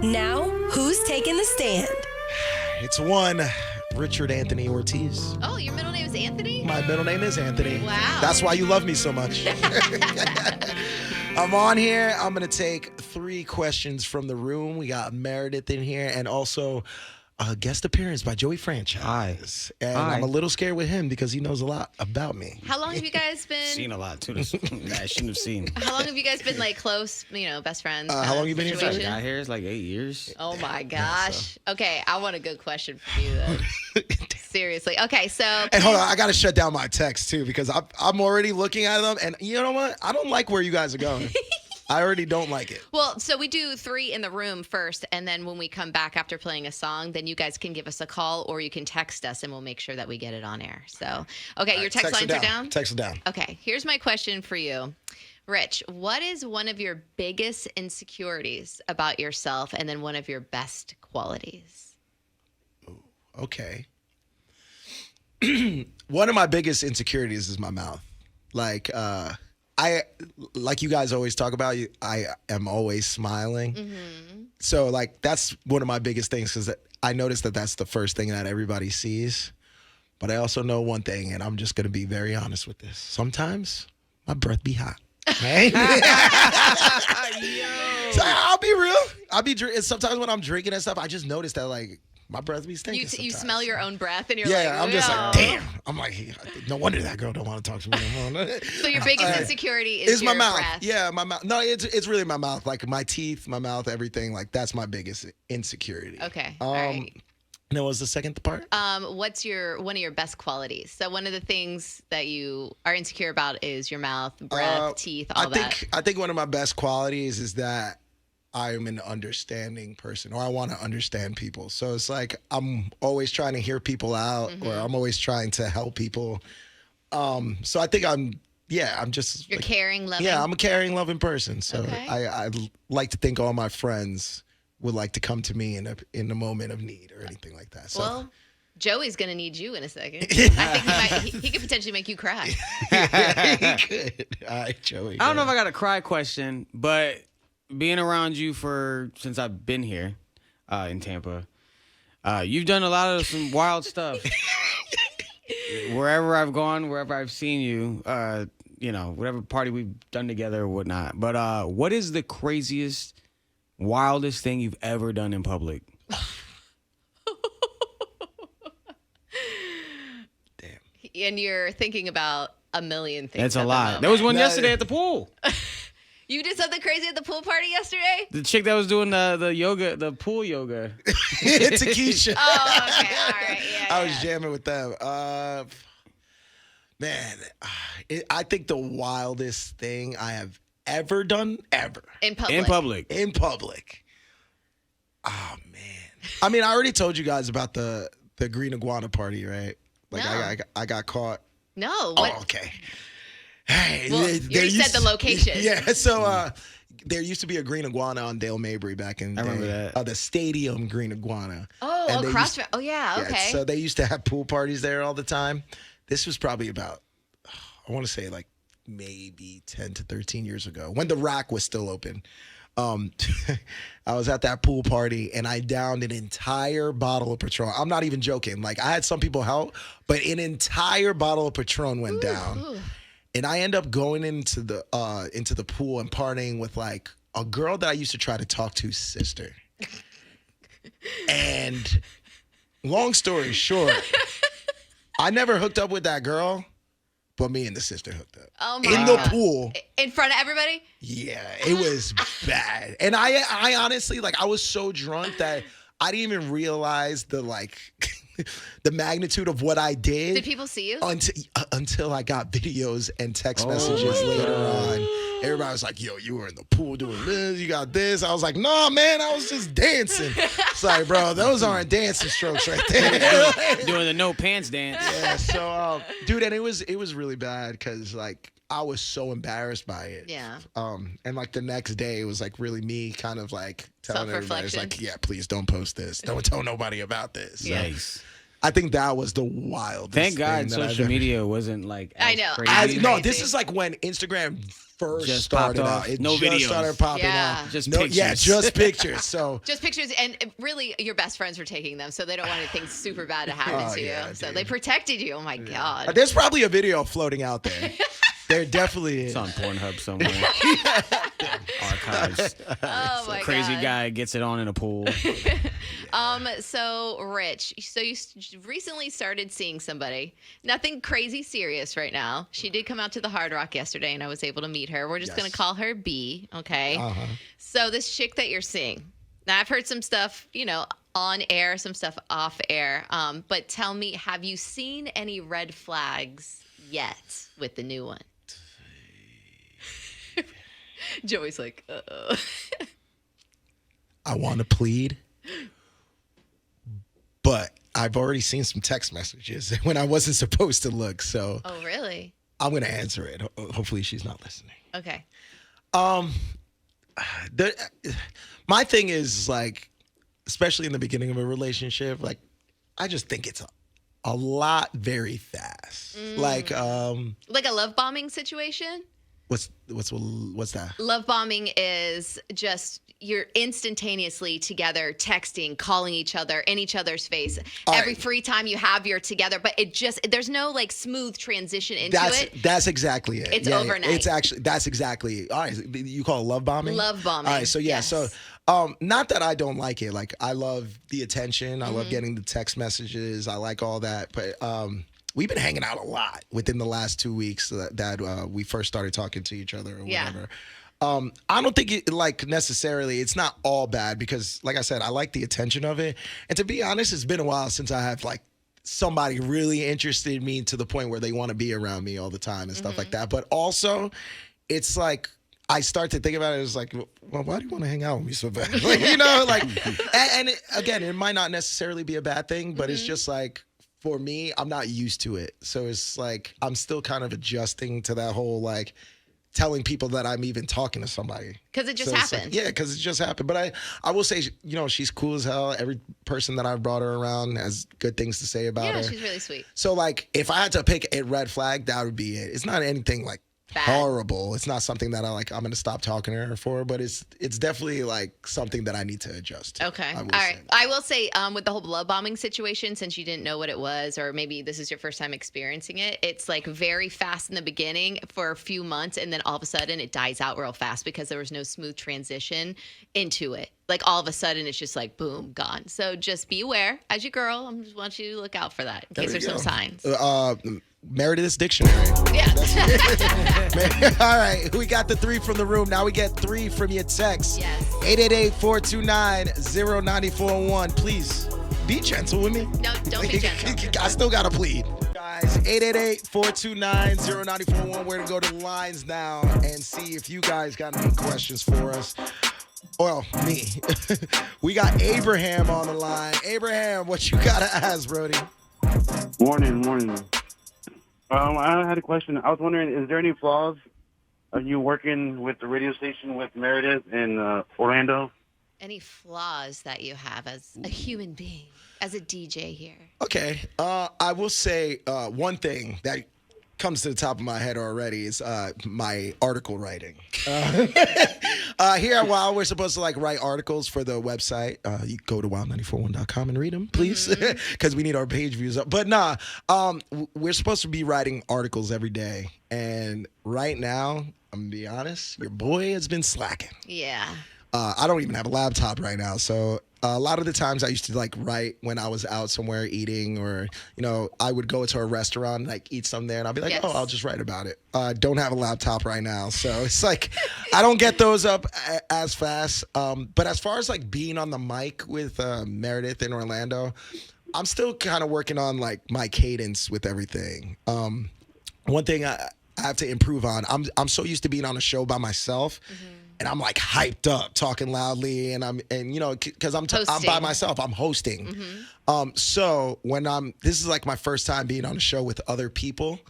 Now, who's taking the stand? It's one Richard Anthony Ortiz. Oh, your middle name is Anthony? My middle name is Anthony. Wow. That's why you love me so much. I'm on here. I'm going to take 3 questions from the room. We got Meredith in here and also a guest appearance by Joey Franchise. And I'm a little scared with him because he knows a lot about me. How long have you guys been? Seen a lot, too. I shouldn't have seen. How long have you guys been, like, close, best friends? How long you been here for? situation? Got here, it's like 8 years. Oh, my gosh. Okay, I want a good question from you, then. Seriously. Okay, so. And hold on, I got to shut down my text, too, because I'm already looking at them. And you know what? I don't like where you guys are going. I already don't like it. Well, so we do 3 in the room first, and then when we come back after playing a song, then you guys can give us a call or you can text us, and we'll make sure that we get it on air. So, okay, your text lines are down? Text it down. Okay, here's my question for you. Rich, what is one of your biggest insecurities about yourself and then one of your best qualities? Okay. One of my biggest insecurities is my mouth. Like you guys always talk about, I am always smiling. Mm-hmm. So, like, that's one of my biggest things because I notice that that's the first thing that everybody sees. But I also know one thing, and I'm just going to be very honest with this. Sometimes my breath be hot. Right? So I'll be real. Sometimes when I'm drinking and stuff, I just notice that, like, my breath be stinking. You smell your own breath and you're like, I'm just like, damn. I'm like, no wonder that girl don't want to talk to me anymore. So your biggest insecurity is your my mouth. breath. Yeah, my mouth. No, it's really my mouth. Like my teeth, my mouth, everything. Like that's my biggest insecurity. Okay. All right. Now, what was the second part? What's one of your best qualities? So one of the things that you are insecure about is your mouth, breath, teeth, all that. I think one of my best qualities is that I'm an understanding person, or I want to understand people. So it's like I'm always trying to hear people out, or I'm always trying to help people. So I think I'm just. You're caring, loving. Yeah, I'm a caring, loving person. So Okay. I like to think all my friends would like to come to me in a moment of need or anything like that. So. Well, Joey's going to need you in a second. I think he could potentially make you cry. He could. All right, Joey. I don't know if I got a cry question, but being around you since I've been here in Tampa, you've done a lot of some wild stuff. Wherever I've gone, wherever I've seen you, whatever party we've done together or whatnot. But what is the craziest, wildest thing you've ever done in public? Damn. And you're thinking about a million things. That's at a the lot. moment. There was one yesterday at the pool. You did something crazy at the pool party yesterday? The chick that was doing the yoga, the pool yoga. It's Keisha. Oh, okay. All right. Yeah, I was jamming with them. Man, I think the wildest thing I have ever done, ever. In public. In public. Oh, man. I mean, I already told you guys about the green iguana party, right? Like, No. I got caught. No. What? Oh, okay. Hey, Well, you already said the location. Yeah, so there used to be a green iguana on Dale Mabry back in the day. I remember that. The stadium green iguana. Oh, across from. Oh, yeah. Okay. So they used to have pool parties there all the time. This was probably about, I want to say like maybe 10 to 13 years ago when the rack was still open. I was at that pool party and I downed an entire bottle of Patron. I'm not even joking. Like I had some people help, but an entire bottle of Patron went down. Ooh. And I end up going into the pool and partying with like a girl that I used to try to talk to's sister. And long story short, I never hooked up with that girl, but me and the sister hooked up. Oh my in God. the pool. In front of everybody? Yeah, it was bad. And I honestly, like, I was so drunk that I didn't even realize the magnitude of what I did. Did people see you? Until I got videos and text messages later on. Everybody was like, yo, you were in the pool doing this, you got this. I was like, nah, man, I was just dancing. It's like, bro, those aren't dancing strokes right there. Doing the no pants dance. Yeah, so, dude, and it was really bad because, like, I was so embarrassed by it. Yeah. And, like, the next day, it was, like, really me kind of, like, telling everybody, it's Self-reflection. like, yeah, please don't post this. Don't tell nobody about this. So, Nice. I think that was the wildest. Thank God thing that I've social ever- media wasn't like I as know. crazy. No, Crazy. this is like when Instagram first Just started popped out. off. It No just videos. started popping Yeah. off. Just no, yeah, pictures. just pictures. So Just pictures, and really, your best friends were taking them, so they don't want anything super bad to happen Oh, to you. yeah, So dude. they protected you. Oh my God. there's probably a video floating out there. There definitely is. It's on Pornhub somewhere. Archives. Oh my Crazy God. guy gets it on in a pool. So Rich, so you recently started seeing somebody. Nothing crazy serious right now. She did come out to the Hard Rock yesterday, and I was able to meet her. We're just Yes. gonna call her B, okay? Uh-huh. So this chick that you're seeing. Now I've heard some stuff, on air, some stuff off air. But tell me, have you seen any red flags yet with the new one? Joey's like, uh-oh. I want to plead, but I've already seen some text messages when I wasn't supposed to look. So Oh, really? I'm going to answer it. Hopefully she's not listening. Okay. My thing is like, especially in the beginning of a relationship, like I just think it's a lot very fast. Like Like a love bombing situation? what's that? Love bombing is just you're instantaneously together, texting, calling each other in each other's face. All Every right. free time you have, you're together, but there's no like smooth transition into it. That's exactly it. It's Yeah, overnight. It's actually that's exactly all right. You call it love bombing? Love bombing, All right. So yeah. yes. So not that I don't like it. Like I love the attention. I Mm-hmm. love getting the text messages. I like all that. But we've been hanging out a lot within the last 2 weeks that we first started talking to each other or Yeah. whatever. I don't think it like necessarily it's not all bad because like I said, I like the attention of it. And to be honest, it's been a while since I have like somebody really interested in me to the point where they want to be around me all the time and stuff like that. But also it's like I start to think about it as like, well, why do you want to hang out with me so bad? Like, and again, it might not necessarily be a bad thing, but it's just like, for me, I'm not used to it. So it's like, I'm still kind of adjusting to that whole like, telling people that I'm even talking to somebody. 'Cause it just it's like- happened. yeah, because it just happened. But I will say, she's cool as hell. Every person that I've brought her around has good things to say about Yeah, her. she's really sweet. So like, if I had to pick a red flag, that would be it. It's not anything like Bad. horrible. It's not something that I'm going to stop talking to her for, but it's definitely like something that I need to adjust to. Okay. I All will right. say. I will say with the whole love bombing situation, since you didn't know what it was, or maybe this is your first time experiencing it, it's like very fast in the beginning for a few months, and then all of a sudden it dies out real fast because there was no smooth transition into it. Like all of a sudden it's just like boom, gone. So just be aware as your girl. I just want you to look out for that in case There there's we some go. signs. Meredith's dictionary. Yeah. All right, we got the 3 from the room. Now we get 3 from your text. Yes. 888-429-0941. Please be gentle with me. No, don't be gentle. I still got to plead. Guys, 888-429-0941. We're going to go to the lines now and see if you guys got any questions for us. Well, me. We got Abraham on the line. Abraham, what you got to ask, Brody? Morning. I had a question. I was wondering, is there any flaws of you working with the radio station with Meredith in Orlando? Any flaws that you have as a human being, as a DJ here? Okay. I will say one thing that comes to the top of my head already is my article writing. Here at Wild, we're supposed to like write articles for the website. You go to wild941.com and read them, please, because we need our page views up. But we're supposed to be writing articles every day. And right now, I'm going to be honest, your boy has been slacking. Yeah. I don't even have a laptop right now. So a lot of the times I used to like write when I was out somewhere eating or, I would go to a restaurant and like eat something there and I'll be like, Yes. oh, I'll just write about it. Don't have a laptop right now. So it's like, I don't get those up as fast. But as far as like being on the mic with Meredith in Orlando, I'm still kind of working on like my cadence with everything. One thing I have to improve on, I'm so used to being on a show by myself. And I'm like hyped up, talking loudly, and because I'm by Hosting. myself, I'm hosting. So when this is like my first time being on a show with other people,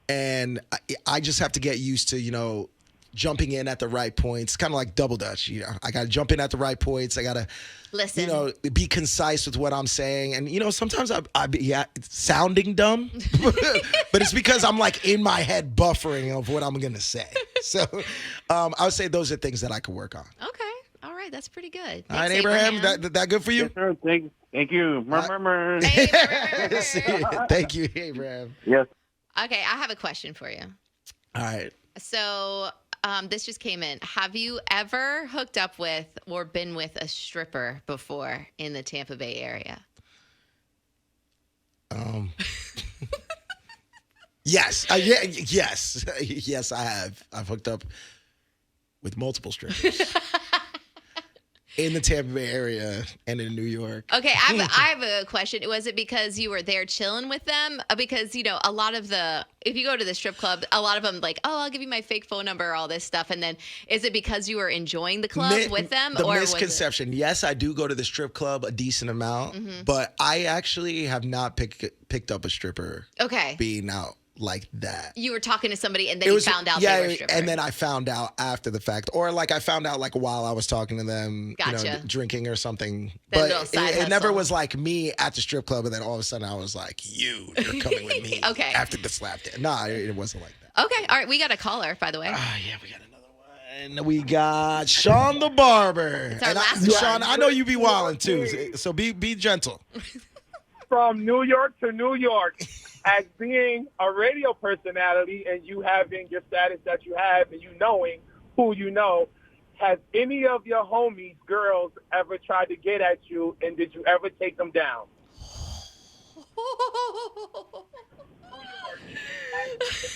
and I just have to get used to jumping in at the right points, kind of like double dutch. You know, I got to jump in at the right points. I got to, Listen. you know, be concise with what I'm saying. And, you know, sometimes I be sounding dumb, but it's because I'm like in my head buffering of what I'm going to say. So I would say those are things that I could work on. Okay. All right. That's pretty good. All right, Thanks, Abraham, that good for you? Yes, sir. Thank you. Murmur. Hey, Thank you, Abraham. Yes. Okay. I have a question for you. All right. So this just came in. Have you ever hooked up with or been with a stripper before in the Tampa Bay area? Yes. Yes. Yes, I have. I've hooked up with multiple strippers in the Tampa Bay area and in New York. Okay, I have a question. Was it because you were there chilling with them? Because, you know, a lot of if you go to the strip club, a lot of them like, oh, I'll give you my fake phone number, all this stuff. And then is it because you were enjoying the club with them? The or misconception. Yes, I do go to the strip club a decent amount, but I actually have not picked up a stripper being out like that. You were talking to somebody and then you found out they were a stripper. And then I found out after the fact, or like I found out like while I was talking to them, you know, drinking or something. But it never was like me at the strip club and then all of a sudden I was like, you're coming with me after the slap dance. Nah, it wasn't like that. Okay, all right, we got a caller, by the way. Yeah, we got another one. We got Sean the Barber. It's our last one. Sean, I know you be wilding too, so be gentle. From New York to New York, as being a radio personality and you having your status that you have and you knowing who you know, has any of your homies, girls, ever tried to get at you, and did you ever take them down?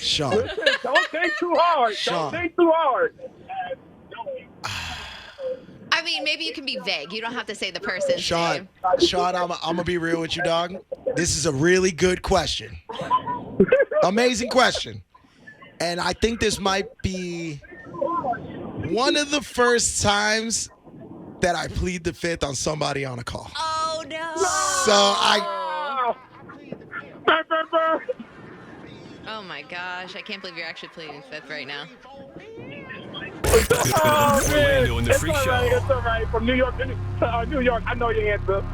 Sean. Listen, don't think too hard. Sean. Don't think too hard. I mean, maybe you can be vague. You don't have to say the person's Sean, name. Sean, I'm gonna be real with you, dog. This is a really good question. Amazing question. And I think this might be one of the first times that I plead the fifth on somebody on a call. Oh, no. Oh, my gosh. I can't believe you're actually pleading fifth right now. Orlando in the Freak Show. It's all right. From New York to New York, I know your answer.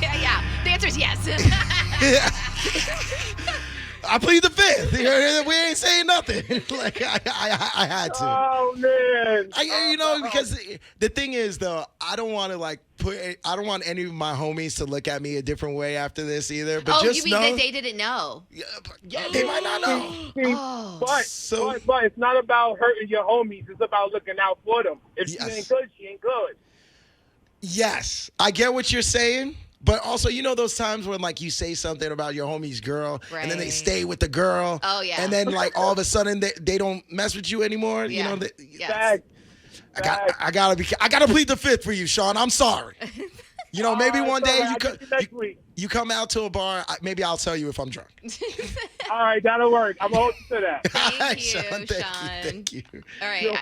Yeah. The answer is yes. I plead the fifth. We ain't saying nothing. Like I had to. Oh man. You know, because the thing is though, I don't want to I don't want any of my homies to look at me a different way after this either. But just you mean that they didn't know? Yeah, they might not know. But it's not about hurting your homies. It's about looking out for them. If she ain't good, she ain't good. Yes, I get what you're saying. But also, you know those times when like you say something about your homie's girl, and then they stay with the girl. Oh yeah. And then like all of a sudden they don't mess with you anymore. Yeah. You know. Yes. I gotta plead the fifth for you, Sean. I'm sorry. You know, maybe one day you come out to a bar. Maybe I'll tell you if I'm drunk. All right, that'll work. I'm holding to that. Thank you, Sean. Thank you. All right.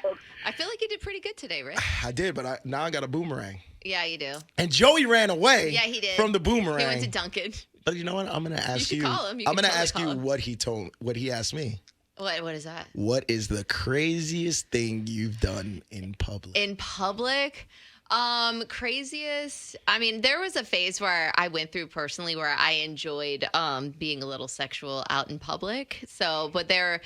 I feel like you did pretty good today, Rick. I did, but now I got a boomerang. Yeah, you do. And Joey ran away. Yeah, he did. From the boomerang. He went to Duncan. But you know what? I'm gonna ask you. Call him. I'm gonna ask you what he asked me. What is that? What is the craziest thing you've done in public? In public? Craziest. I mean, there was a phase where I went through personally where I enjoyed being a little sexual out in public. So, but there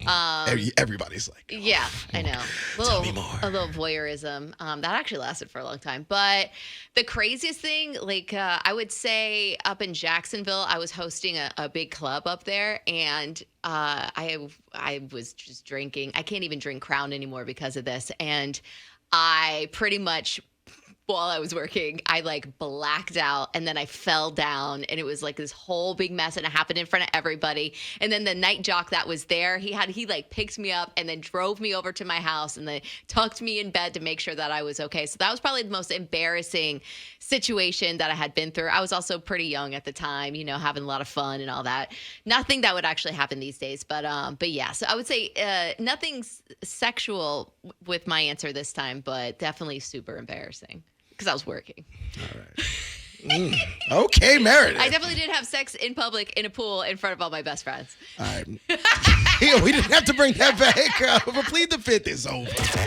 everybody's like, yeah, I know. Tell me more. A little voyeurism. That actually lasted for a long time. But the craziest thing, like I would say up in Jacksonville, I was hosting a big club up there, and I was just drinking. I can't even drink Crown anymore because of this. And I pretty much, while I was working, I like blacked out and then I fell down and it was like this whole big mess and it happened in front of everybody. And then the night jock that was there, he like picked me up and then drove me over to my house and then tucked me in bed to make sure that I was okay. So that was probably the most embarrassing situation that I had been through. I was also pretty young at the time, you know, having a lot of fun and all that. Nothing that would actually happen these days, but yeah. So I would say nothing sexual with my answer this time, but definitely super embarrassing. Because I was working. All right. Okay, Meredith. I definitely did have sex in public in a pool in front of all my best friends. All right. Yeah, we didn't have to bring that back. But Plead the Fifth is over.